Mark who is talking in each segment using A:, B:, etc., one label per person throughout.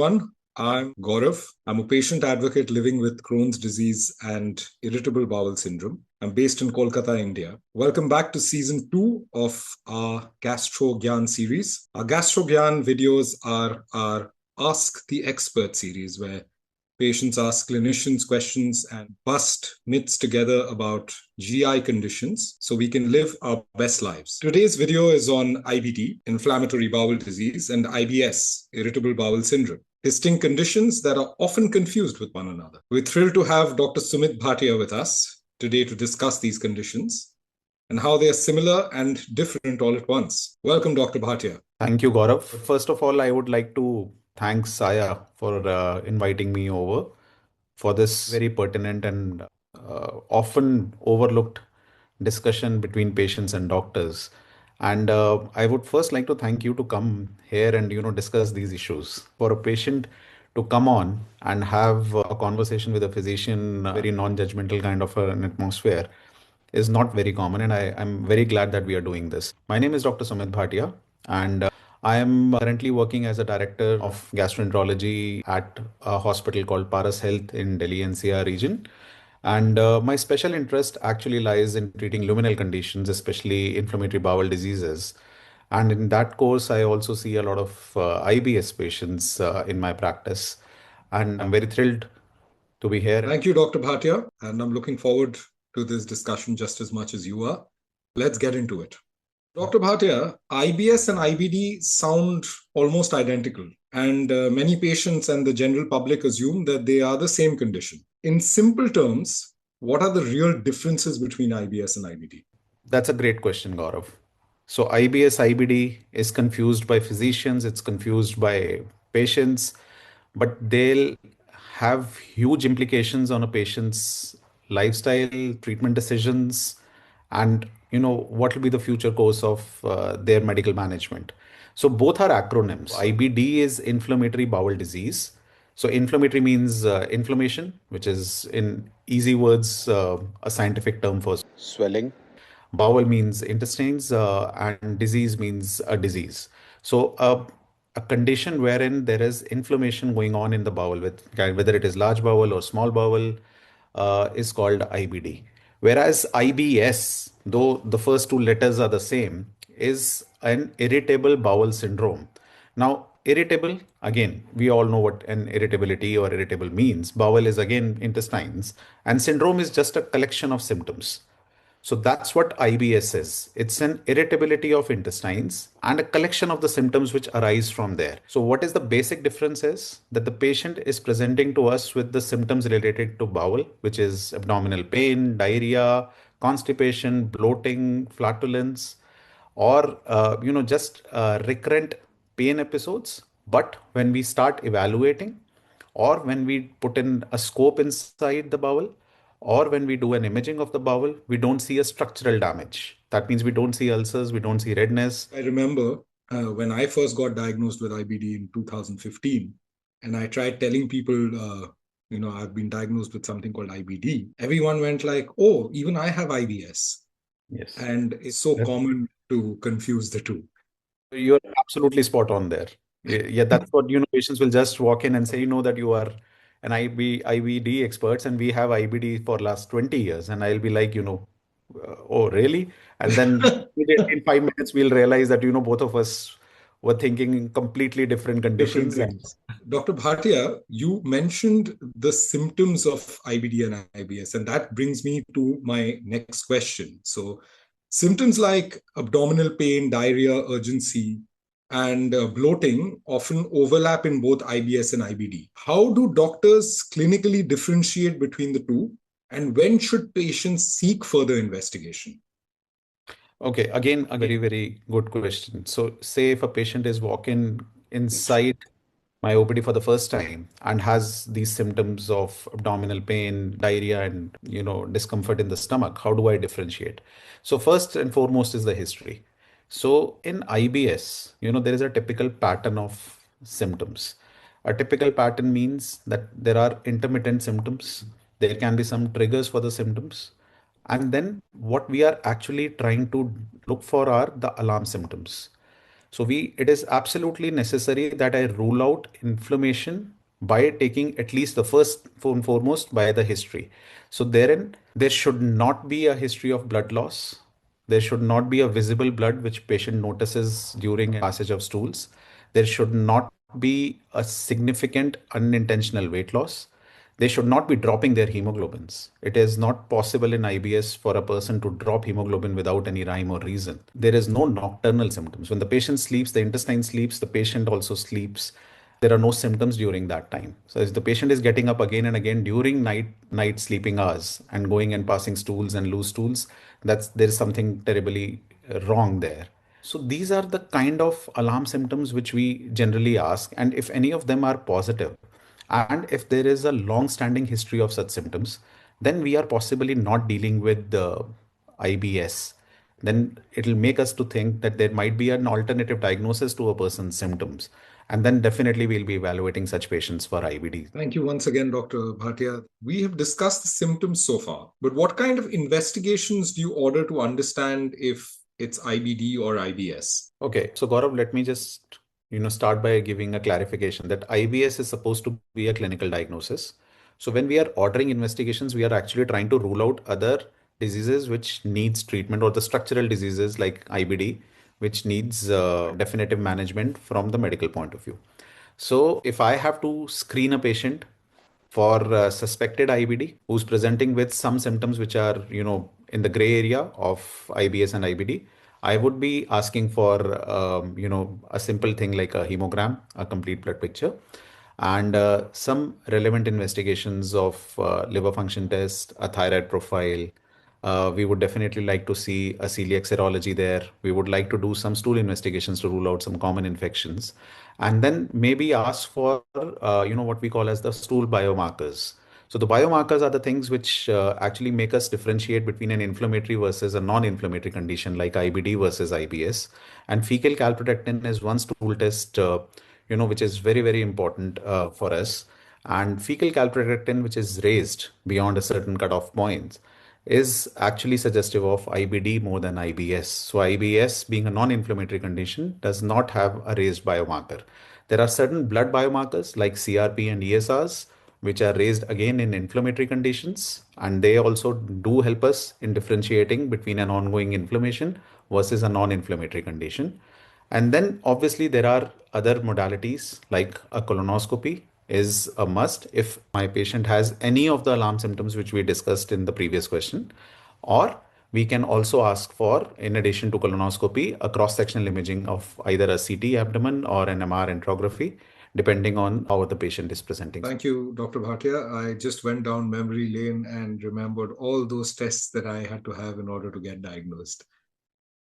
A: everyone. I'm Gaurav. I'm a patient advocate living with Crohn's disease and irritable bowel syndrome. I'm based in Kolkata, India. Welcome back to season 2 of our Gastro Gyan series. Our Gastro Gyan videos are our Ask the Expert series, where patients ask clinicians questions and bust myths together about GI conditions so we can live our best lives. Today's video is on IBD, inflammatory bowel disease, and IBS, irritable bowel syndrome, distinct conditions that are often confused with one another. We're thrilled to have Dr. Sumit Bhatia with us today to discuss these conditions and how they are similar and different all at once. Welcome, Dr. Bhatia.
B: Thank you, Gaurav. First of all, I would like to thank SAIA for inviting me over for this very pertinent and often overlooked discussion between patients and doctors. And I would first like to thank you to come here and discuss these issues. For a patient to come on and have a conversation with a physician, very non-judgmental kind of an atmosphere, is not very common, and I'm very glad that we are doing this. My name is Dr. Sumit Bhatia, and I am currently working as a director of gastroenterology at a hospital called Paras Health in Delhi NCR region. And my special interest actually lies in treating luminal conditions, especially inflammatory bowel diseases. And in that course, I also see a lot of IBS patients in my practice. And I'm very thrilled to be here.
A: Thank you, Dr. Bhatia, and I'm looking forward to this discussion just as much as you are. Let's get into it. Dr. Bhatia, IBS and IBD sound almost identical, and many patients and the general public assume that they are the same condition. In simple terms, what are the real differences between IBS and IBD?
B: That's a great question, Gaurav. So IBS IBD is confused by physicians, it's confused by patients, but they'll have huge implications on a patient's lifestyle, treatment decisions, and what will be the future course of their medical management. So both are acronyms. IBD is inflammatory bowel disease. So inflammatory means inflammation, which is in easy words a scientific term for swelling. Bowel means intestines, and disease means a disease. So a condition wherein there is inflammation going on in the bowel, with whether it is large bowel or small bowel, is called IBD. Whereas IBS, though the first two letters are the same, is an irritable bowel syndrome. Now, irritable, again, we all know what an irritability or irritable means. Bowel is again intestines, and syndrome is just a collection of symptoms. So that's what IBS is. It's an irritability of intestines and a collection of the symptoms which arise from there. So what is the basic difference is that the patient is presenting to us with the symptoms related to bowel, which is abdominal pain, diarrhea, constipation, bloating, flatulence, or just recurrent pain episodes. But when we start evaluating, or when we put in a scope inside the bowel, or when we do an imaging of the bowel, we don't see a structural damage. That means we don't see ulcers, we don't see redness.
A: I remember when I first got diagnosed with IBD in 2015, and I tried telling people, I've been diagnosed with something called IBD. Everyone went like, oh, even I have IBS.
B: Yes.
A: And it's so common to confuse the two.
B: You're absolutely spot on there. Yeah, that's what, patients will just walk in and say, that you are an IBD experts, and we have IBD for last 20 years. And I'll be like, oh, really? And then in 5 minutes, we'll realize that, both of us were thinking in completely different conditions.
A: Dr. Bhatia, you mentioned the symptoms of IBD and IBS, and that brings me to my next question. So, symptoms like abdominal pain, diarrhea, urgency, and bloating often overlap in both IBS and IBD. How do doctors clinically differentiate between the two, and when should patients seek further investigation?
B: Okay, again, a very, very good question. So, say if a patient is walking inside my OPD for the first time and has these symptoms of abdominal pain, diarrhea, and discomfort in the stomach, how do I differentiate? So, first and foremost is the history. So, in IBS, there is a typical pattern of symptoms. A typical pattern means that there are intermittent symptoms. There can be some triggers for the symptoms. And then what we are actually trying to look for are the alarm symptoms. So it is absolutely necessary that I rule out inflammation by taking at least the first and foremost by the history. So therein, there should not be a history of blood loss. There should not be a visible blood which patient notices during passage of stools. There should not be a significant unintentional weight loss. They should not be dropping their hemoglobins. It is not possible in IBS for a person to drop hemoglobin without any rhyme or reason. There is no nocturnal symptoms. When the patient sleeps, the intestine sleeps, the patient also sleeps. There are no symptoms during that time. So if the patient is getting up again and again during night sleeping hours and going and passing stools and loose stools, there is something terribly wrong there. So these are the kind of alarm symptoms which we generally ask, and if any of them are positive, and if there is a long-standing history of such symptoms, then we are possibly not dealing with the IBS. Then it'll make us to think that there might be an alternative diagnosis to a person's symptoms. And then definitely we'll be evaluating such patients for IBD.
A: Thank you once again, Dr. Bhatia. We have discussed the symptoms so far, but what kind of investigations do you order to understand if it's IBD or IBS?
B: Okay, so Gaurav, let me just start by giving a clarification that IBS is supposed to be a clinical diagnosis. So when we are ordering investigations, we are actually trying to rule out other diseases which needs treatment, or the structural diseases like IBD, which needs definitive management from the medical point of view. So if I have to screen a patient for suspected IBD who's presenting with some symptoms which are, in the gray area of IBS and IBD, I would be asking for, a simple thing like a hemogram, a complete blood picture, and some relevant investigations of liver function test, a thyroid profile. We would definitely like to see a celiac serology there. We would like to do some stool investigations to rule out some common infections, and then maybe ask for, what we call as the stool biomarkers. So the biomarkers are the things which actually make us differentiate between an inflammatory versus a non-inflammatory condition like IBD versus IBS. And fecal calprotectin is one stool test, which is very, very important for us. And fecal calprotectin, which is raised beyond a certain cutoff point, is actually suggestive of IBD more than IBS. So IBS, being a non-inflammatory condition, does not have a raised biomarker. There are certain blood biomarkers like CRP and ESRs, which are raised again in inflammatory conditions, and they also do help us in differentiating between an ongoing inflammation versus a non-inflammatory condition. And then obviously there are other modalities like a colonoscopy is a must if my patient has any of the alarm symptoms which we discussed in the previous question. Or we can also ask for, in addition to colonoscopy, a cross-sectional imaging of either a CT abdomen or an MR angiography, depending on how the patient is presenting.
A: Thank you, Dr. Bhatia. I just went down memory lane and remembered all those tests that I had to have in order to get diagnosed.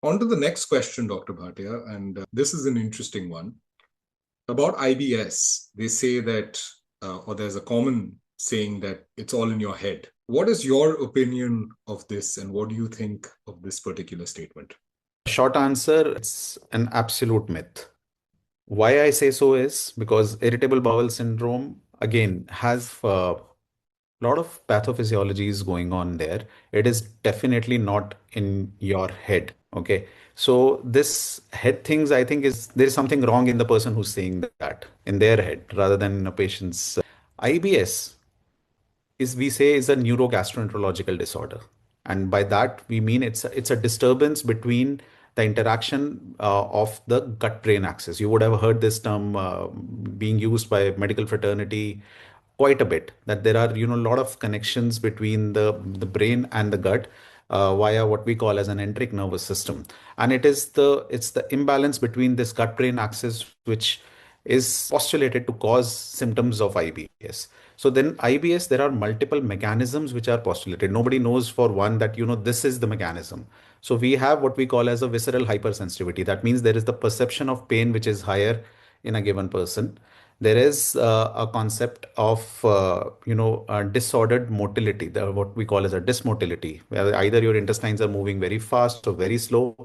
A: On to the next question, Dr. Bhatia, and this is an interesting one. About IBS, they say that, or there's a common saying that it's all in your head. What is your opinion of this, and what do you think of this particular statement?
B: Short answer, it's an absolute myth. Why I say so is because irritable bowel syndrome, again, has a lot of pathophysiologies going on there. It is definitely not in your head. Okay. So this head things, I think there is something wrong in the person who's saying that in their head rather than in a patient's. IBS is, we say, is a neurogastroenterological disorder, and by that we mean it's a disturbance between the interaction of the gut brain axis. You would have heard this term being used by medical fraternity quite a bit, that there are a lot of connections between the brain and the gut via what we call as an enteric nervous system, and it's the imbalance between this gut brain axis which is postulated to cause symptoms of IBS. So then IBS, there are multiple mechanisms which are postulated. Nobody knows for one that, this is the mechanism. So we have what we call as a visceral hypersensitivity. That means there is the perception of pain which is higher in a given person. There is a concept of, disordered motility, what we call as a dysmotility, where either your intestines are moving very fast or very slow,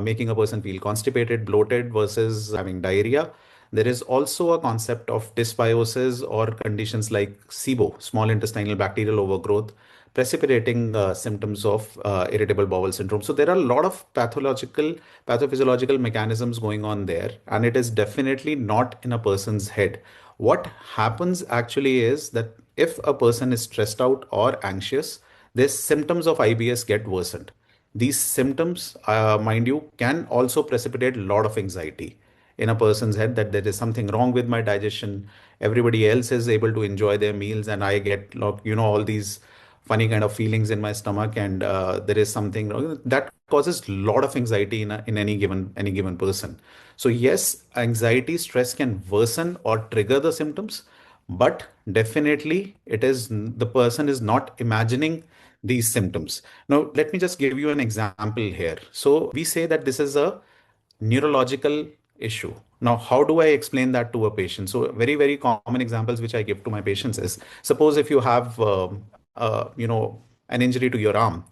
B: making a person feel constipated, bloated versus having diarrhea. There is also a concept of dysbiosis or conditions like SIBO, small intestinal bacterial overgrowth, precipitating symptoms of irritable bowel syndrome. So there are a lot of pathophysiological mechanisms going on there, and it is definitely not in a person's head. What happens actually is that if a person is stressed out or anxious, their symptoms of IBS get worsened. These symptoms, mind you, can also precipitate a lot of anxiety in a person's head, that there is something wrong with my digestion. Everybody else is able to enjoy their meals, and I get, all these funny kind of feelings in my stomach, and there is something wrong. That causes a lot of anxiety in any given person. So yes, anxiety, stress can worsen or trigger the symptoms, but definitely the person is not imagining these symptoms. Now, let me just give you an example here. So we say that this is a neurological issue. Now, how do I explain that to a patient? So very, very common examples which I give to my patients is, suppose if you have, an injury to your arm,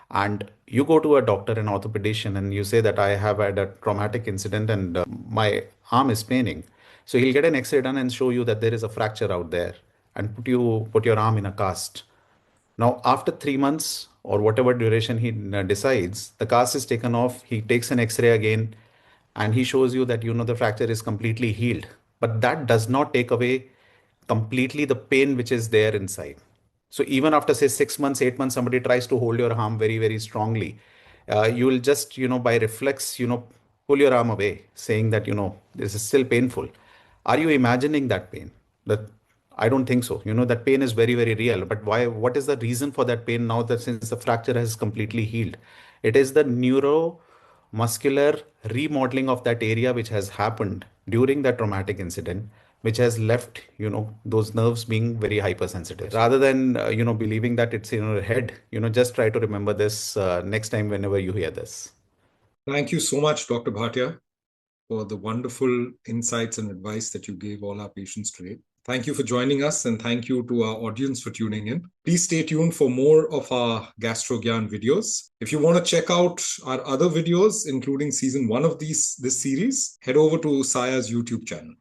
B: and you go to a doctor, an orthopedician, and you say that I have had a traumatic incident and my arm is paining. So he'll get an X-ray done and show you that there is a fracture out there, and put your arm in a cast. Now, after 3 months or whatever duration he decides, the cast is taken off. He takes an X-ray again, and he shows you that the fracture is completely healed. But that does not take away completely the pain which is there inside. So even after say 6 months, 8 months, somebody tries to hold your arm very, very strongly, you will just by reflex pull your arm away, saying that this is still painful. Are you imagining that pain? That I don't think so. That pain is very, very real. But why? What is the reason for that pain now that since the fracture has completely healed? It is the neuromuscular remodeling of that area which has happened during that traumatic incident, which has left, those nerves being very hypersensitive. Rather than, believing that it's in your head, just try to remember this next time whenever you hear this.
A: Thank you so much, Dr. Bhatia, for the wonderful insights and advice that you gave all our patients today. Thank you for joining us, and thank you to our audience for tuning in. Please stay tuned for more of our Gastro Gyan videos. If you want to check out our other videos, including season 1 of this series, head over to SAIA's YouTube channel.